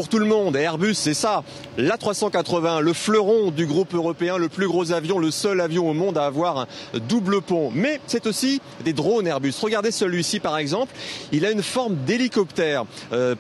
Pour tout le monde, et Airbus, c'est ça, l'A380, le fleuron du groupe européen, le plus gros avion, le seul avion au monde à avoir un double pont. Mais c'est aussi des drones Airbus. Regardez celui-ci par exemple, il a une forme d'hélicoptère.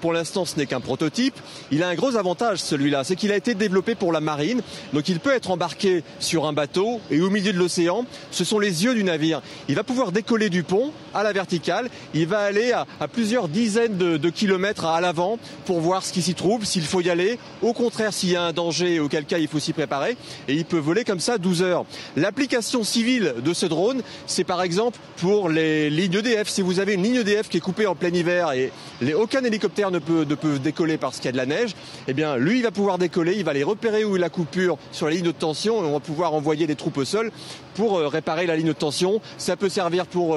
Pour l'instant, ce n'est qu'un prototype. Il a un gros avantage celui-là, c'est qu'il a été développé pour la marine. Donc il peut être embarqué sur un bateau et au milieu de l'océan, ce sont les yeux du navire. Il va pouvoir décoller du pont à la verticale. Il va aller à plusieurs dizaines de kilomètres à l'avant pour voir ce qui s'y trouve, s'il faut y aller. Au contraire, s'il y a un danger, auquel cas il faut s'y préparer. Et il peut voler comme ça 12 heures. L'application civile de ce drone, c'est par exemple pour les lignes EDF. Si vous avez une ligne EDF qui est coupée en plein hiver et aucun hélicoptère ne peut décoller parce qu'il y a de la neige, eh bien lui il va pouvoir décoller, il va aller repérer où est la coupure sur la ligne de tension et on va pouvoir envoyer des troupes au sol pour réparer la ligne de tension. Ça peut servir pour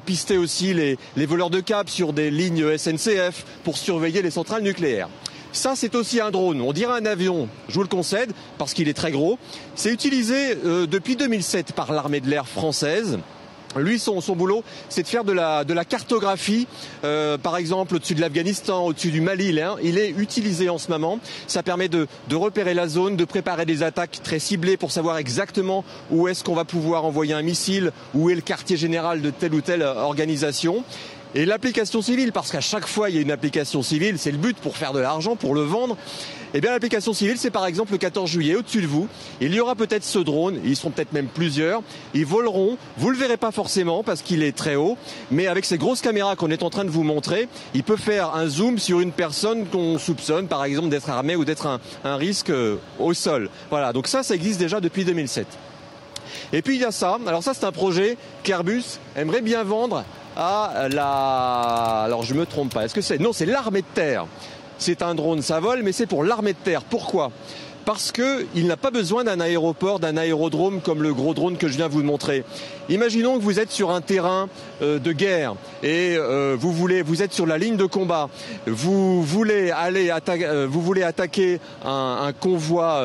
pister aussi les voleurs de câbles sur des lignes SNCF, pour surveiller les centrales nucléaires. Ça, c'est aussi un drone. On dirait un avion, je vous le concède, parce qu'il est très gros. C'est utilisé depuis 2007 par l'armée de l'air française. Lui, son boulot, c'est de faire de la cartographie, par exemple au-dessus de l'Afghanistan, au-dessus du Mali. Il est utilisé en ce moment. Ça permet de repérer la zone, de préparer des attaques très ciblées pour savoir exactement où est-ce qu'on va pouvoir envoyer un missile, où est le quartier général de telle ou telle organisation. Et l'application civile, parce qu'à chaque fois il y a une application civile, c'est le but pour faire de l'argent, pour le vendre. Eh bien l'application civile, c'est par exemple le 14 juillet, au-dessus de vous, il y aura peut-être ce drone, ils seront peut-être même plusieurs, ils voleront, vous le verrez pas forcément parce qu'il est très haut, mais avec ces grosses caméras qu'on est en train de vous montrer, il peut faire un zoom sur une personne qu'on soupçonne par exemple d'être armée ou d'être un risque au sol. Voilà, donc ça existe déjà depuis 2007. Et puis il y a ça, alors ça c'est un projet qu'Airbus aimerait bien vendre à alors je me trompe pas, est-ce que c'est... Non, c'est l'armée de terre. C'est un drone, ça vole, mais c'est pour l'armée de terre. Pourquoi ? Parce qu'il n'a pas besoin d'un aéroport, d'un aérodrome comme le gros drone que je viens vous montrer. Imaginons que vous êtes sur un terrain de guerre et vous êtes sur la ligne de combat. Vous voulez attaquer un convoi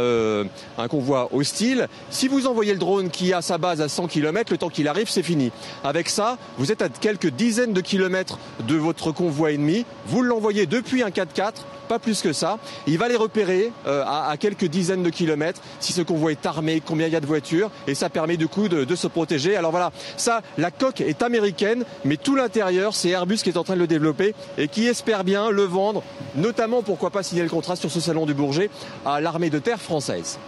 hostile. Si vous envoyez le drone qui a sa base à 100 km, le temps qu'il arrive, c'est fini. Avec ça, vous êtes à quelques dizaines de kilomètres de votre convoi ennemi. Vous l'envoyez depuis un 4x4. Pas plus que ça. Il va les repérer à quelques dizaines de kilomètres si ce convoi est armé, combien il y a de voitures, et ça permet du coup de se protéger. Alors voilà, ça, la coque est américaine, mais tout l'intérieur, c'est Airbus qui est en train de le développer et qui espère bien le vendre, notamment, pourquoi pas signer le contrat sur ce salon du Bourget à l'armée de terre française.